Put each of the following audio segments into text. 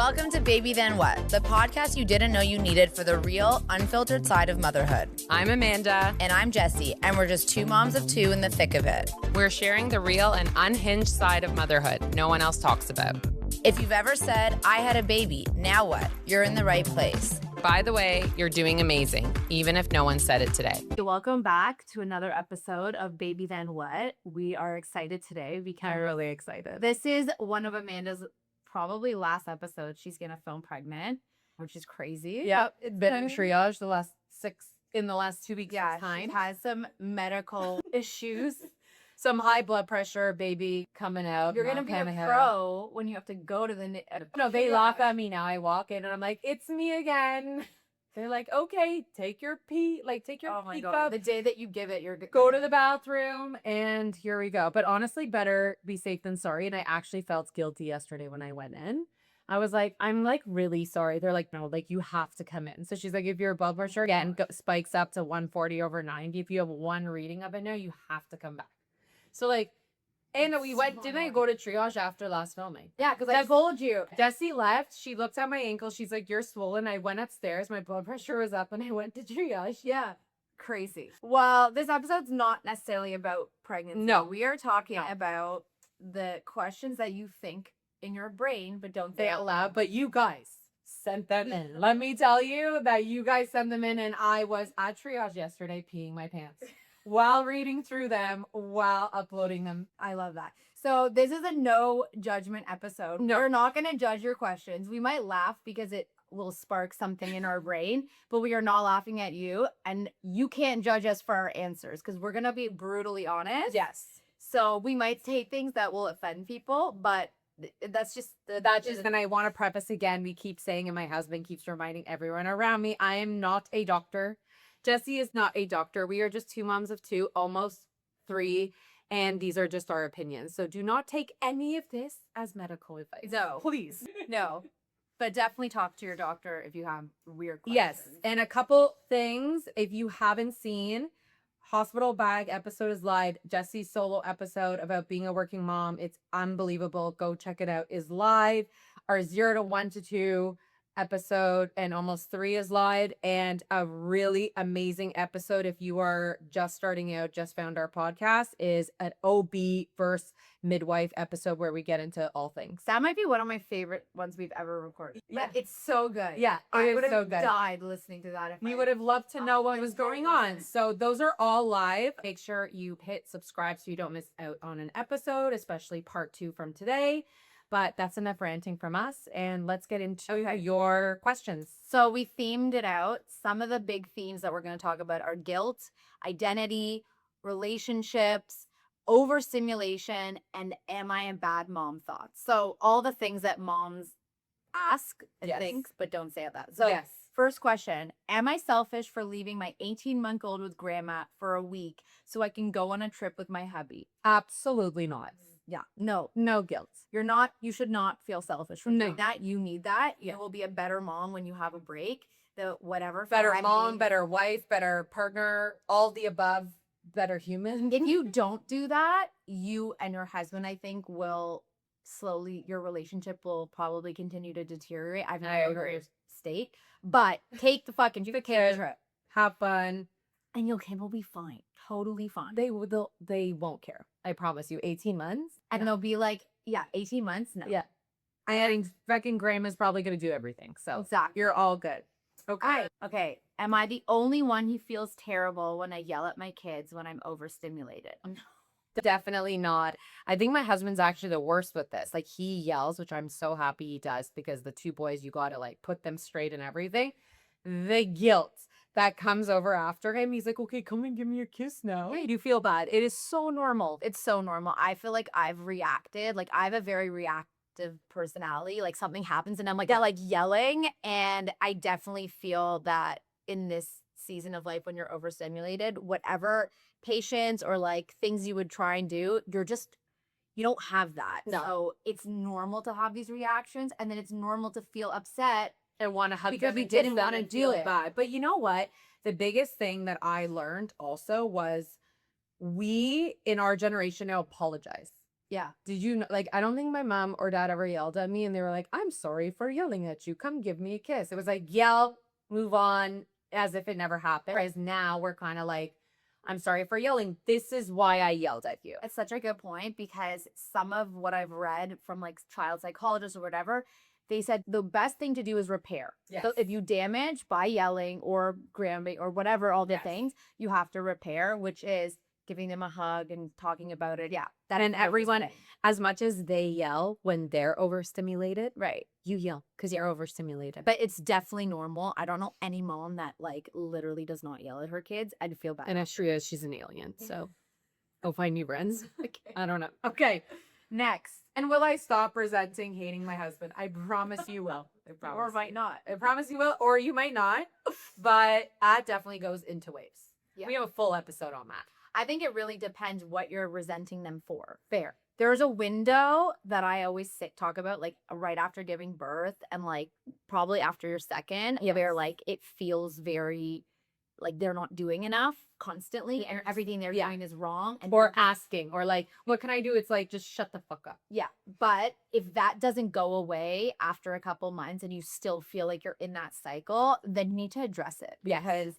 Welcome to Baby Then What, the podcast you didn't know you needed for the real, unfiltered side of motherhood. I'm Amanda. And I'm Jessie, and we're just two moms of two in the thick of it. We're sharing the real and unhinged side of motherhood no one else talks about. If you've ever said, I had a baby, now what? You're in the right place. By the way, you're doing amazing, even if no one said it today. Welcome back to another episode of Baby Then What. We are excited today because I'm really excited. this is one of Amanda's probably last episode she's gonna film pregnant, which is crazy. Yep, it's been in triage the last 2 weeks. Yeah, time. she has some medical issues. Some high blood pressure, baby coming out. You're gonna be a pro when you have to go to the No, they laugh at me now. I walk in and I'm like, it's me again. They're like, okay, take your pee, take your Oh my pee god! cup, The day that you give it, you're go to the bathroom, and here we go. But honestly, better be safe than sorry. And I actually felt guilty yesterday when I went in. I was like, I'm really sorry. They're like, no, you have to come in. So she's like, if your blood pressure again spikes up to 140/90, if you have one reading of it now, you have to come back. So and we went, didn't I go to triage after last filming? Yeah, because I told you. Jessie left. She looked at my ankle. She's like, you're swollen. I went upstairs. My blood pressure was up and I went to triage. Yeah. Crazy. Well, this episode's not necessarily about pregnancy. No. We are talking about the questions that you think in your brain, but don't They say out loud, but you guys sent them in. Let me tell you that you guys sent them in, and I was at triage yesterday peeing my pants while reading through them, while uploading them. I love that. So this is a no judgment episode. No. We're not going to judge your questions. We might laugh because it will spark something in our brain, but we are not laughing at you, and you can't judge us for our answers because we're going to be brutally honest. Yes. So we might say things that will offend people, but that's just And I want to preface again, we keep saying, and my husband keeps reminding everyone around me, I am not a doctor. Jessie is not a doctor. We are just two moms of two, almost three, and these are just our opinions. So do not take any of this as medical advice. No. Please. no. But definitely talk to your doctor if you have weird questions. Yes. And a couple things, if you haven't seen, Hospital Bag episode is live. Jessie's solo episode about being a working mom, it's unbelievable. Go check it out, is live. Our 0 to 1 to 2 episode and almost 3 is live, and a really amazing episode if you are just starting out, just found our podcast, is an OB versus midwife episode where we get into all things. That might be one of my favorite ones we've ever recorded. Yeah. It's so good. Yeah, I it would is so have good. died listening to that. If We I- would have loved to know what was going on. So those are all live. Make sure you hit subscribe so you don't miss out on an episode, especially part 2 from today. But that's enough ranting from us, and let's get into your questions. So we themed it out. Some of the big themes that we're going to talk about are guilt, identity, relationships, overstimulation, and am I a bad mom thoughts. So all the things that moms ask and Yes. think, but don't say it that. So Yes. first question, am I selfish for leaving my 18-month-old with grandma for a week so I can go on a trip with my hubby? Absolutely not. Yeah. No. No guilt. You should not feel selfish for No. doing that. You need that. You will be a better mom when you have a break. Whatever. Better family. mom, better wife, better partner, all the above, better human. If you don't do that, you and your husband, I think, will slowly, your relationship will probably continue to deteriorate. I've I never agree. heard state, but take the fucking trip Have fun. and your kid will be fine. Totally fine. They won't care. I promise you. 18 months. And they'll be like, yeah, 18 months. No. Yeah. I think fucking grandma's probably gonna do everything. So Exactly. you're all good. Okay. Okay. Am I the only one who feels terrible when I yell at my kids when I'm overstimulated? Definitely not. I think my husband's actually the worst with this. He yells, which I'm so happy he does, because the two boys, you gotta put them straight and everything. The guilt that comes over after him, he's like, okay, come and give me a kiss now. Yeah, you do feel bad. It is so normal. It's so normal. I feel like I've reacted. I have a very reactive personality. Something happens and I'm yelling. And I definitely feel that in this season of life when you're overstimulated, whatever patience or things you would try and do, you don't have that. No. So it's normal to have these reactions, and then it's normal to feel upset And want to hug because them we and didn't kiss them want to and do feel it. bad. But you know what? The biggest thing that I learned also was we in our generation now apologize. Yeah. Did you like, I don't think my mom or dad ever yelled at me and they were like, I'm sorry for yelling at you. Come give me a kiss. It was like, yell, move on, as if it never happened. Whereas now we're kind of like, I'm sorry for yelling. This is why I yelled at you. It's such a good point because some of what I've read from like child psychologists or whatever, they said the best thing to do is repair. Yes. So if you damage by yelling or grabbing or whatever, all the things, you have to repair, which is giving them a hug and talking about it. Yeah. And everyone, as much as they yell when they're overstimulated, Right. you yell because you're overstimulated. But it's definitely normal. I don't know any mom that like literally does not yell at her kids. I'd feel bad. And Astria, she's an alien. So go find new friends. Okay. I don't know. Okay. Next. And will I stop resenting hating my husband? I promise you will. I promise. Or might not. I promise you will, or you might not. But that definitely goes into waves. Yeah. We have a full episode on that. I think it really depends what you're resenting them for. Fair. There's a window that I always talk about, like right after giving birth and like probably after your second, where like it feels very like they're not doing enough constantly and everything they're doing is wrong. And Or asking, or like, what can I do? It's like, just shut the fuck up. yeah. But if that doesn't go away after a couple months and you still feel like you're in that cycle, then you need to address it because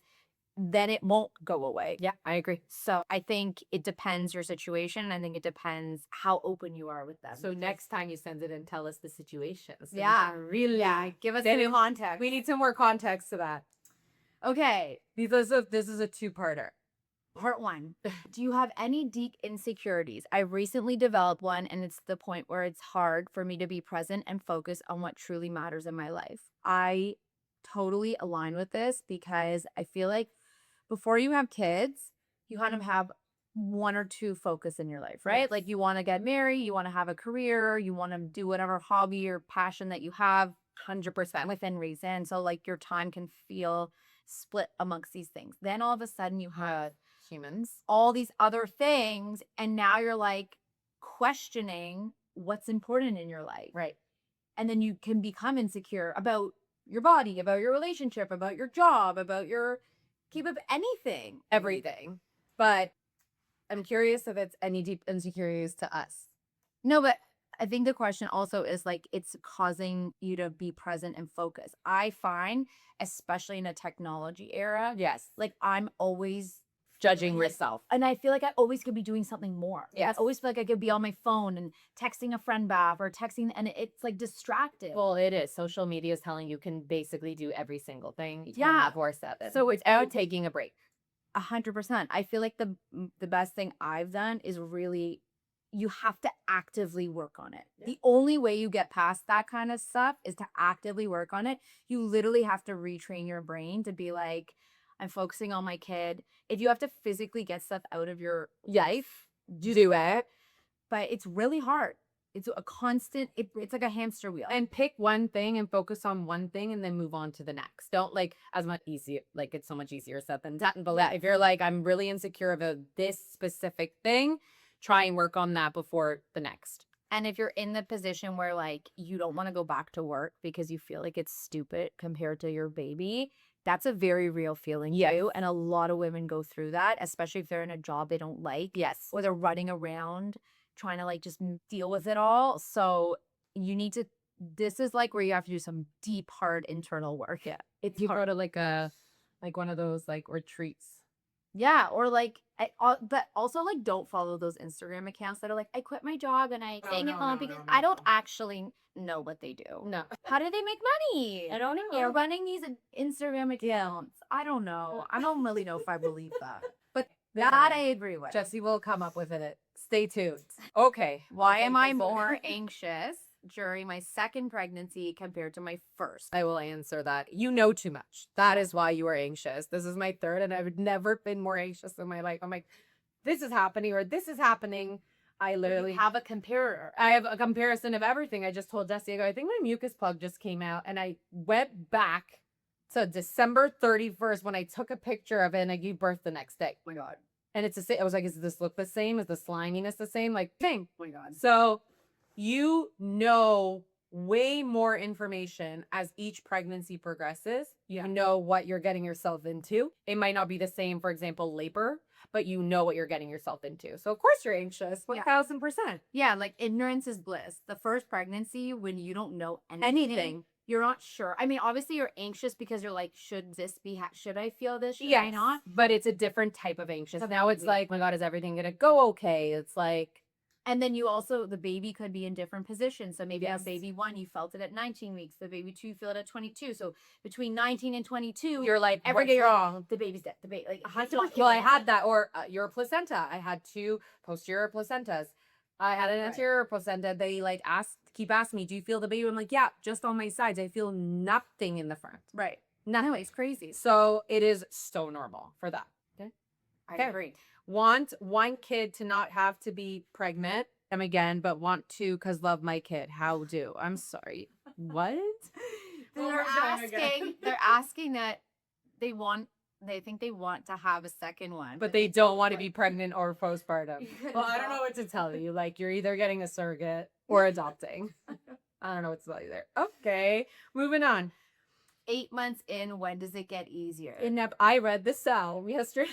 then it won't go away. Yeah, I agree. So I think it depends your situation. And I think it depends how open you are with them. So next time you send it in, tell us the situation. So we Yeah. can really. Yeah, give us Then some context. We need some more context to that. Okay, Because this is a two-parter. part 1. Do you have any deep insecurities? I recently developed one, and it's the point where it's hard for me to be present and focus on what truly matters in my life. I totally align with this because I feel like before you have kids, you kind of have one or two focus in your life, right? Yes. Like you want to get married, you want to have a career, you want to do whatever hobby or passion that you have 100% within reason. So like your time can feel split amongst these things. Then all of a sudden you have Humans. all these other things and now you're like questioning what's important in your life. Right. And then you can become insecure about your body, about your relationship, about your job, about your keep up anything. Everything. But I'm curious if it's any deep insecurities to us. No, but I think the question also is like it's causing you to be present and focus. I find, especially in a technology era, Yes. like I'm always Judging like- yourself. and I feel like I always could be doing something more. Like, Yes. I always feel like I could be on my phone and texting a friend back or texting, and it's like distracted. Well, it is. Social media is telling you can basically do every single thing. Yeah. 24/7. So it's without taking a break. 100%. I feel like the best thing I've done is really you have to actively work on it. Yeah. The only way you get past that kind of stuff is to actively work on it. You literally have to retrain your brain to be like, I'm focusing on my kid. If you have to physically get stuff out of your life, Do it. but it's really hard. It's a constant, it's like a hamster wheel. And pick one thing and focus on one thing and then move on to the next. Don't like as much easier, like it's so much easier said than done. But like, if you're like, I'm really insecure about this specific thing, try and work on that before the next. And if you're in the position where like you don't want to go back to work because you feel like it's stupid compared to your baby, that's a very real feeling too. And a lot of women go through that, especially if they're in a job they don't like. Yes. Or they're running around trying to like just deal with it all. So you need to, this is like where you have to do some deep, hard internal work. Yeah. It's You hard. go to like one of those like retreats. Yeah, or like, but also like don't follow those Instagram accounts that are like, I quit my job and I hang it on because I don't actually know what they do. No. How do they make money? I don't know. They're running these Instagram accounts. I don't know. I don't really know if I believe that. But That I agree with. Jessie will come up with it. Stay tuned. Okay. Why Okay, am I this- more anxious during my second pregnancy compared to my first? I will answer that. You know too much. That is why you are anxious. This is my third, and I've never been more anxious in my life. I'm like, this is happening or this is happening. I literally have a comparator. I have a comparison of everything. I just told Jessie, I go, I think my mucus plug just came out, and I went back to December 31st when I took a picture of it and I gave birth the next day. Oh my God. And it's the same. I was like, does this look the same? Is the sliminess the same? Like, same. Oh my God. So you know way more information as each pregnancy progresses. Yeah. You know what you're getting yourself into. It might not be the same, for example, labor but you know what you're getting yourself into. So of course you're anxious. Yeah. 1000%. Yeah, like ignorance is bliss. The first pregnancy, when you don't know Anything. you're not sure. I mean, obviously you're anxious because you're like, should this be, should I feel this? Should I not? But it's a different type of anxious. Now it's Absolutely. like, oh my God, is everything going to go okay? It's like, And then you also, the baby could be in different positions. So maybe Yes. on baby 1, you felt it at 19 weeks. The baby 2, you feel it at 22. So between 19 and 22, you're like, every what's day you're wrong? the baby's dead. The baby, like, 100%. Well, I had that, or your placenta. I had 2 posterior placentas. I had an anterior placenta. They like keep asking me, do you feel the baby? I'm like, yeah, just on my sides. I feel nothing in the front. Right. No, it's crazy. So it is so normal for that. Okay. I agree. Want one kid to not have to be pregnant. Again, but want to because love my kid. How do? I'm sorry. What? They're asking that they think they want to have a second one. But they don't want to be pregnant or postpartum. Well, I don't know what to tell you. Like, you're either getting a surrogate or adopting. I don't know what to tell you there. Okay, moving on. 8 months in, when does it get easier? I read the cell yesterday.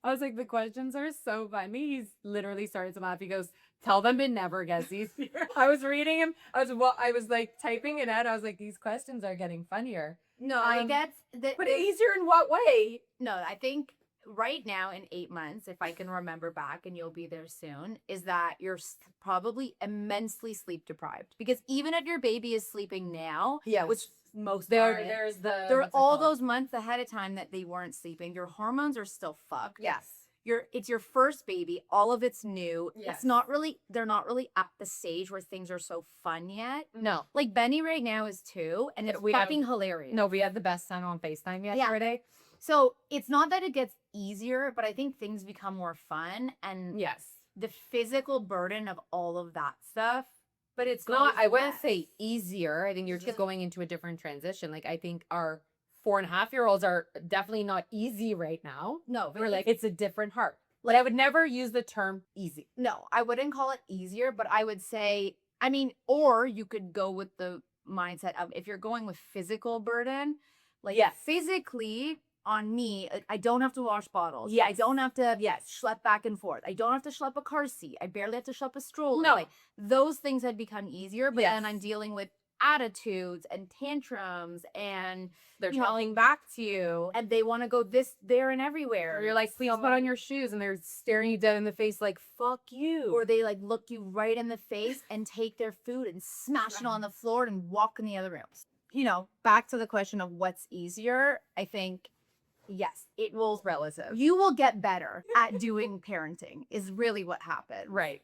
I was like, the questions are so funny. He's literally started to laugh. He goes, tell them it never gets easier. I was reading him. I was like typing it out. I was like, these questions are getting funnier. No, I get that. But easier in what way? No, I think right now in 8 months, if I can remember back, and you'll be there soon, is that you're probably immensely sleep deprived. Because even if your baby is sleeping now, Yeah, which most there's there are all those months ahead of time that they weren't sleeping. Your hormones are still fucked. Yes. It's your first baby. All of it's new. Yes. They're not really at the stage where things are so fun yet. No. Like Benny right now is 2, and it's fucking hilarious. No, we had the best son on FaceTime yesterday. So it's not that it gets easier, but I think things become more fun, and Yes. the physical burden of all of that stuff. But it's not, I wouldn't say easier. I think you're just going into a different transition. Like, I think our 4.5-year-olds are definitely not easy right now. No, We're like, it's a different heart. Like, I would never use the term easy. no, I wouldn't call it easier, but I would say, I mean, or you could go with the mindset of if you're going with physical burden, like physically on me, I don't have to wash bottles. Yes. I don't have to schlep back and forth. I don't have to schlep a car seat. I barely have to schlep a stroller. No. Like, those things had become easier, but Yes. then I'm dealing with attitudes and tantrums, and They're you know, calling back to you. and they want to go this, there, and everywhere. Or you're like, please put on your shoes. And they're staring you dead in the face like, fuck you. Or they like look you right in the face and take their food and smash it on the floor and walk in the other rooms. You know, back to the question of what's easier, I think, yes, it will. relative. You will get better at doing parenting is really what happened. Right.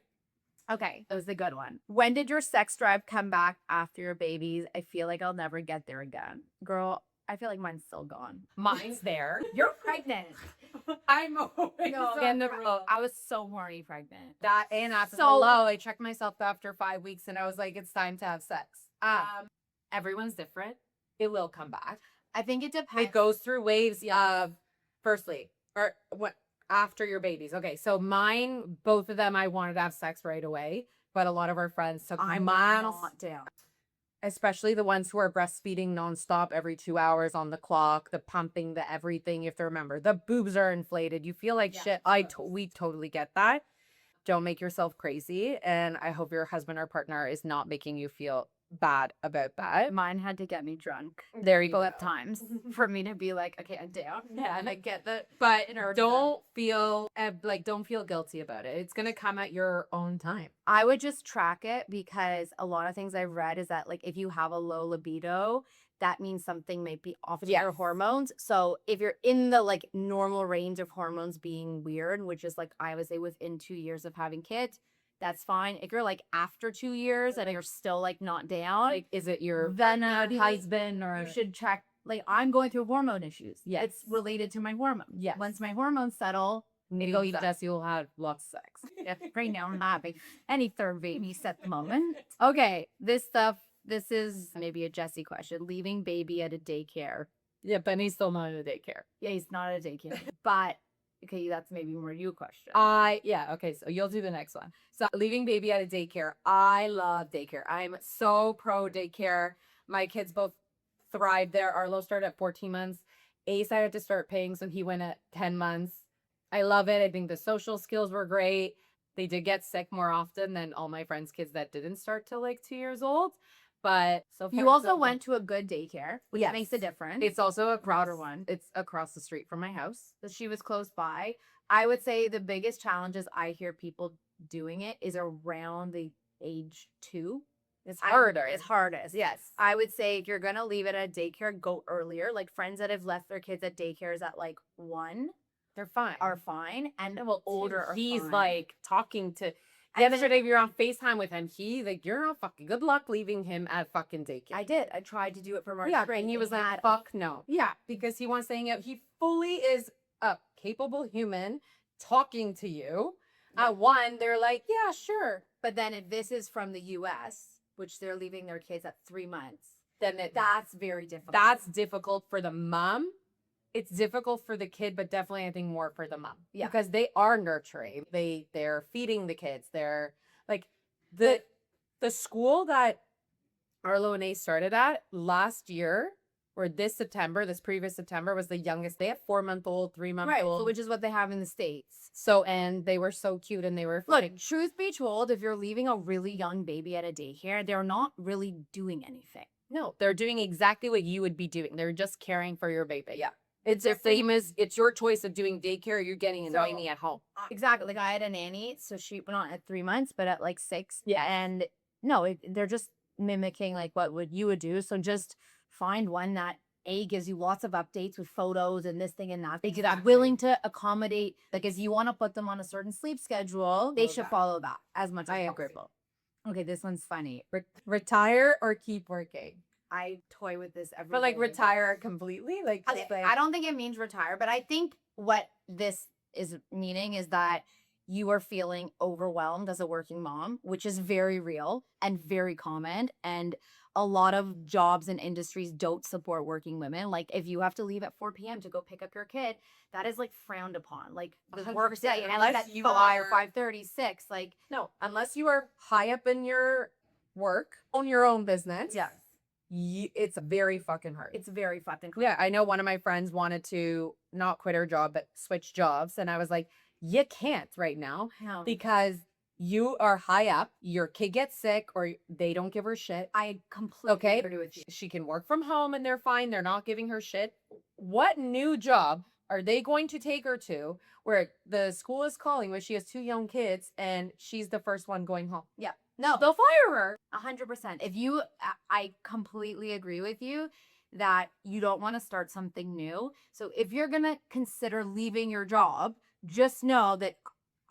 Okay, that was a good one. When did your sex drive come back after your babies? I feel like I'll never get there again. Girl, I feel like mine's still gone. Mine's there. You're pregnant. I'm always in the room. I was so horny pregnant. That and after So- hello, I checked myself after 5 weeks and I was like, it's time to have sex. Everyone's different. It will come back. I think it depends. It goes through waves of firstly, or what after your babies. Okay, so mine, both of them, I wanted to have sex right away, but a lot of our friends took I'm months, not down. especially the ones who are breastfeeding nonstop every 2 hours on the clock, the pumping, the everything. You have to remember the boobs are inflated. You feel like shit. We totally get that. Don't make yourself crazy, and I hope your husband or partner is not making you feel bad about that. Mine had to get me drunk There you both go. times for me to be like, okay, I'm down. Yeah, And I get that. But in order don't feel don't feel guilty about it. It's gonna come at your own time. I would just track it, because a lot of things I've read is that like if you have a low libido, that means something might be off with your Yes. hormones. So if you're in the like normal range of hormones being weird, which is like I would say within 2 years of having kids, that's fine. If you're like after 2 years and you're still like not down, Like, is it your then a husband or should check. Like I'm going through hormone issues. Yes. It's related to my hormones. Yes. Once my hormones settle, maybe go eat Jessie will have lots of sex. yeah, right now I'm not having any third babies at the moment. Okay, this is maybe a Jessie question. Leaving baby at a daycare. Yeah, Benny's still not in a daycare. Yeah, he's not at a daycare. But okay, that's maybe more you question. Okay, so you'll do the next one. So leaving baby at a daycare. I love daycare. I'm so pro daycare. My kids both thrive there. Arlo started at 14 months. Ace I had to start paying, so he went at 10 months. I love it. I think the social skills were great. They did get sick more often than all my friends' kids that didn't start till like 2 years old. But so far, You also so went to a good daycare, which Yes. makes a difference. It's also a prouder one. It's across the street from my house. So she was close by. I would say the biggest challenges I hear people doing it is around the age 2. It's harder. It's hardest. Yes. I would say if you're gonna leave it at daycare, go earlier. Like friends that have left their kids at daycares at like 1 They're fine. are fine, and well, older are he's fine. like talking to. And then- Yesterday we were on FaceTime with him. He like, you're not fucking good luck leaving him at fucking daycare. I did. I tried to do it for March. Yeah, and he was like, fuck no. Yeah, because he wants to hang out. He fully is a capable human talking to you. At 1, they're like, yeah, sure. But then if this is from the US, which they're leaving their kids at 3 months, Then that's very difficult. that's difficult for the mom. It's difficult for the kid, but definitely I think more for the mom. Yeah. Because they are nurturing. They're feeding the kids. They're like the school that Arlo and A started at last year, or this previous September was the youngest. They have 4-month-old, 3-month-old. right, so which is what they have in the States. So, and they were so cute and they were Look, fun. truth be told, if you're leaving a really young baby at a daycare, they're not really doing anything. No, they're doing exactly what you would be doing. They're just caring for your baby. Yeah. It's the same as it's your choice of doing daycare. You're getting a So- nanny at home. Exactly. Like I had a nanny, so she well, not at 3 months, but at like 6. Yeah. And no, they're just mimicking like what you would do. So just find one that gives you lots of updates with photos and this thing and that. They're Exactly. willing to accommodate. Like if you want to put them on a certain sleep schedule, they Follow should that. follow that as much as I agree. possible. Okay, this one's funny. Retire or keep working, I toy with this every but like day. retire completely. Like, Okay, just like I don't think it means retire, but I think what this is meaning is that you are feeling overwhelmed as a working mom, which is very real and very common. And a lot of jobs and industries don't support working women. Like if you have to leave at 4 p.m. to go pick up your kid, that is like frowned upon. Like the 100%, work day, and unless like that you 5, are- 5:30, 6. Like no, unless you are high up in your work, own your own business. yeah, It's very fucking hard. it's very fucking Yeah, I know one of my friends wanted to not quit her job, but switch jobs. And I was like, you can't right now No. because you are high up, your kid gets sick, or they don't give her shit. I completely Okay. agree with you. She can work from home and they're fine. They're not giving her shit. What new job are they going to take her to where the school is calling when she has 2 young kids and she's the first one going home? Yeah. No, They'll fire her. 100%. If you, I completely agree with you that you don't want to start something new. So if you're going to consider leaving your job, just know that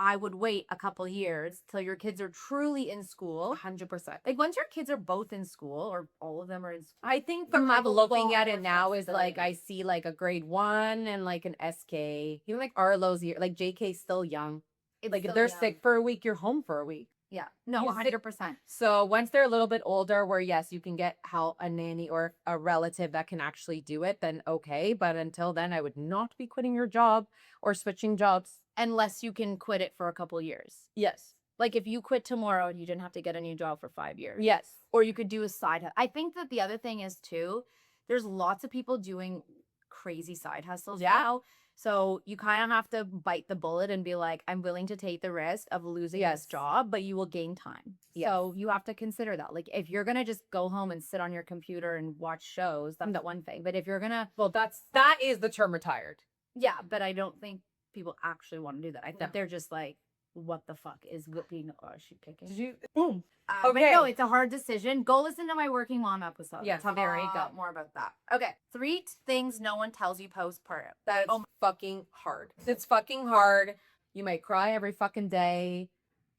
I would wait a couple years till your kids are truly in school. 100%. Like once your kids are both in school or all of them are in school. I think From from like a looking lot at more it now is like I flexibility. see like a grade 1 and like an SK. Even like Arlo's year, like JK's still young. It's Like if still they're young. sick for a week, you're home for a week. Yeah. No, You 100%. So once they're a little bit older, where yes, you can get help, a nanny or a relative that can actually do it, then okay. But until then, I would not be quitting your job or switching jobs. Unless you can quit it for a couple years. Yes. Like if you quit tomorrow, you didn't have to get a new job for 5 years. Yes. Or you could do a side hustle. I think that the other thing is too, there's lots of people doing crazy side hustles Yeah. now. So you kind of have to bite the bullet and be like, I'm willing to take the risk of losing Yes. this job, but you will gain time. Yes. So you have to consider that. Like if you're gonna just go home and sit on your computer and watch shows, that's No. one thing. But if you're gonna, Well, that is the term retired. yeah, but I don't think people actually want to do that. I think No. they're just like, what the fuck is being? Oh, is she kicking? Did you? Boom. But no, Okay. it's a hard decision. Go listen to my working mom episode. Yes, Talk there you lot go. more about that. Okay, 3 things no one tells you postpartum. That's fucking hard. It's fucking hard. You might cry every fucking day.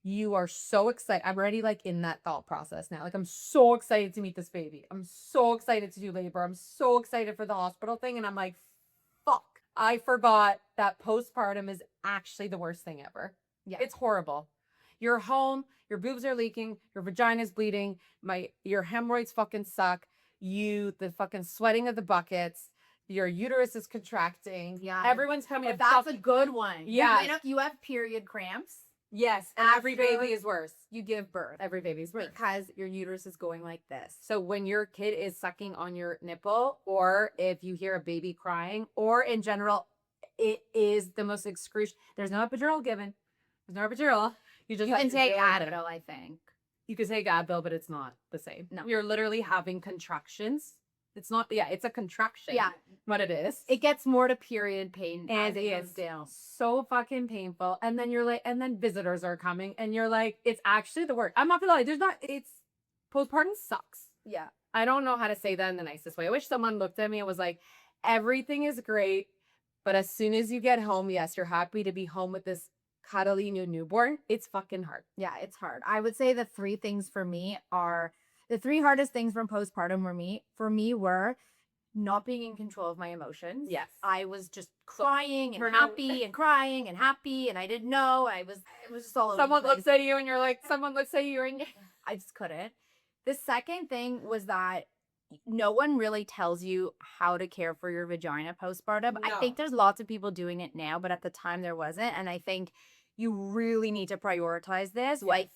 You are so excited. I'm already like in that thought process now. Like I'm so excited to meet this baby. I'm so excited to do labor. I'm so excited for the hospital thing. And I'm like, fuck. I forgot that postpartum is actually the worst thing ever. Yeah. It's horrible. You're home, your boobs are leaking, your vagina's bleeding, your hemorrhoids fucking suck. The fucking sweating of the buckets, your uterus is contracting. Yeah. Everyone's coming But to that's fuck- a good one. Yeah. You have period cramps. Yes, and every After- baby is worse. You give birth Every baby's worse. because your uterus is going like this. So when your kid is sucking on your nipple, or if you hear a baby crying, or in general, it is the most excruciating. There's no epidural given. There's no epidural. You just You have can to take deal with it. Advil, I think. You can take Advil, but it's not the same. No. You're literally having contractions. It's not, yeah, it's a contraction. Yeah. What it is. It gets more to period pain And as it goes it's down. so fucking painful. And then you're like, and then visitors are coming and you're like, it's actually the worst. I'm not gonna lie, postpartum sucks. Yeah. I don't know how to say that in the nicest way. I wish someone looked at me and was like, everything is great, but as soon as you get home, yes, you're happy to be home with this cuddly new newborn. It's fucking hard. Yeah, it's hard. I would say the three things for me are the three hardest things from postpartum for me were not being in control of my emotions. Yes. I was just crying and turn out- happy and crying and happy and I didn't know. It was just all over the Someone place. looks at you and you're like, someone looks at you and I just couldn't. The second thing was that no one really tells you how to care for your vagina postpartum. I No. think there's lots of people doing it now, but at the time there wasn't. And I think you really need to prioritize this. Like,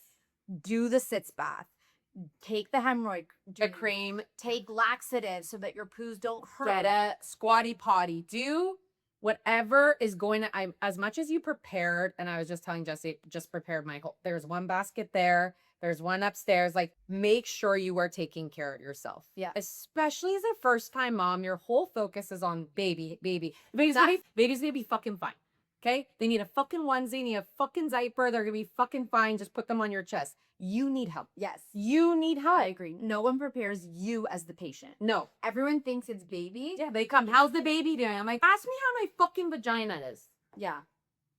do the sitz bath, take the hemorrhoid a cream, take laxatives so that your poos don't hurt. get a squatty potty, do whatever is going to, as much as you prepared, and I was just telling Jessie, just prepared my whole, there's one basket there, there's one upstairs, like make sure you are taking care of yourself. Yeah. Especially as a first time mom, your whole focus is on baby's gonna be fucking fine. Okay? They need a fucking onesie, need a fucking diaper, they're gonna be fucking fine, just put them on your chest. You need help. Yes. You need help. I agree. No one prepares you as the patient. No. Everyone thinks it's baby. Yeah, they come, how's the baby doing? I'm like, ask me how my fucking vagina is. Yeah.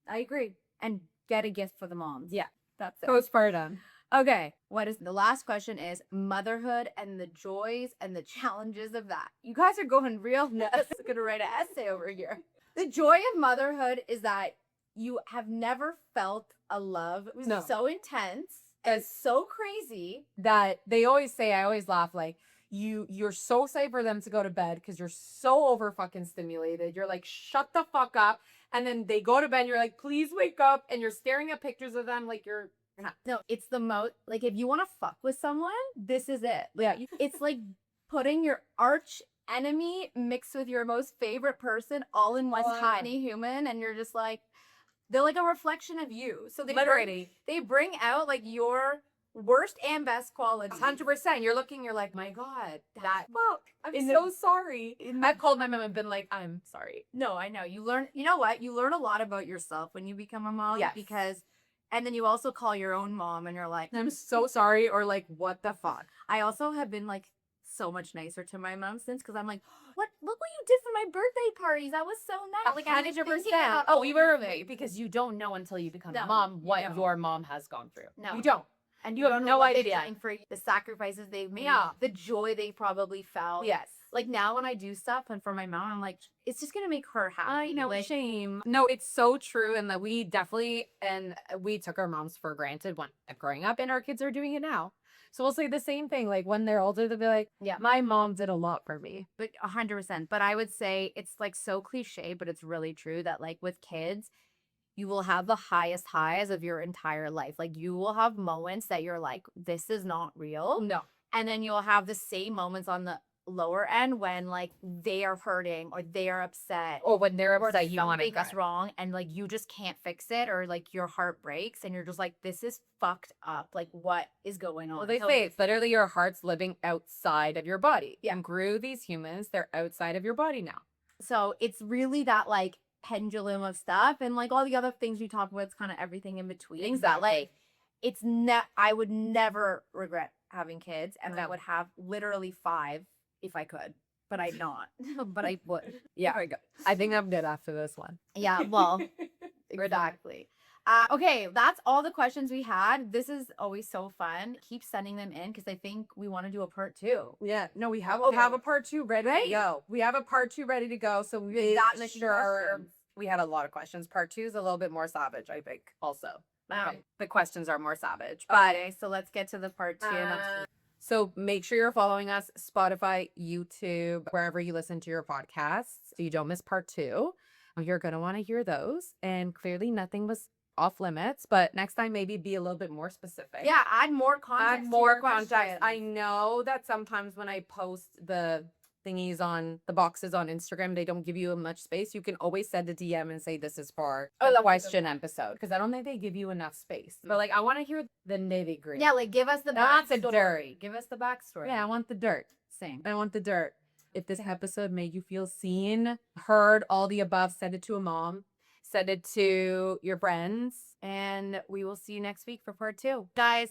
I agree. And get a gift for the moms. Yeah. That's it. Postpartum. Okay. What is the last question is motherhood and the joys and the challenges of that. You guys are going real nuts. I'm gonna write an essay over here. The joy of motherhood is that you have never felt a love. It was No. so intense and so crazy. That they always say, I always laugh, like, you're so excited for them to go to bed because you're so over fucking stimulated. You're like, shut the fuck up. And then they go to bed and you're like, please wake up. And you're staring at pictures of them like you're not. No, it's the most, like, if you want to fuck with someone, this is it. Yeah. It's like putting your arch enemy mixed with your most favorite person all in one tiny human, and you're just like, they're like a reflection of you. So Literally. they bring out like your worst and best qualities. 100%. You're looking, you're like, my God, that fuck. I'm in so the- sorry. in I've called my mom and been like, I'm sorry. No, I know. You learn, you know what? You learn a lot about yourself when you become a mom. Yes. Because, and then you also call your own mom and you're like, I'm so sorry. Or like, what the fuck? I also have been like so much nicer to my mom since, because I'm like, what? Look what you did for my birthday parties. That was so nice. Like, I'm thinking 100%. about Oh, all we these were things. because you don't know until you become No, a mom you what don't. your mom has gone through. No. You don't. And You have don't know no what they've idea. done for you, the sacrifices they've made, Yeah. the joy they probably felt. Yes. Like now when I do stuff and for my mom, I'm like, it's just gonna make her happy. I know, Like, shame. No, it's so true. And that we definitely, and we took our moms for granted when growing up, and our kids are doing it now. So we'll say the same thing. Like when they're older, they'll be like, Yeah. my mom did a lot for me. but 100%. But I would say it's like so cliche, but it's really true that like with kids, you will have the highest highs of your entire life. Like you will have moments that you're like, this is not real. No. And then you'll have the same moments on the lower end when like they are hurting or they are upset Or when they're or upset, you want to something is wrong and like you just can't fix it, or like your heart breaks and you're just like, this is fucked up. Like what is going on? Well, they So- say it's literally your heart's living outside of your body. Yeah. And grew these humans, they're outside of your body now. So it's really that like pendulum of stuff, and like all the other things we talk about, it's kind of everything in between. That Exactly. like it's I would never regret having kids, and I No. would have literally 5 if I could, but I'd not. But I would. Yeah. I think I'm good after this one. Yeah, well, exactly. Okay, that's all the questions we had. This is always so fun. Keep sending them in because I think we want to do a part 2. Yeah, no, we have Okay. a part 2 ready Right? to go. We have a part 2 ready to go. So we That made many sure questions. we had a lot of questions. Part 2 is a little bit more savage, I think, also. Okay. The questions are more savage. But Okay, so let's get to the part 2. so make sure you're following us, Spotify, YouTube, wherever you listen to your podcasts, so you don't miss part 2. You're going to want to hear those. And clearly nothing was off limits, but next time maybe be a little bit more specific. Yeah, add more context. Add to more your context. question. I know that sometimes when I post the thingies on the boxes on Instagram, they don't give you much space. You can always send a DM and say this is for the question episode, because I don't think they give you enough space. But like, I want to hear the nitty gritty. Yeah, like give us the Not the backstory. dirt. Give us the backstory. Yeah, I want the dirt. Same. I want the dirt. If this episode made you feel seen, heard, all the above, send it to a mom, send it to your friends, And we will see you next week for part 2. Guys,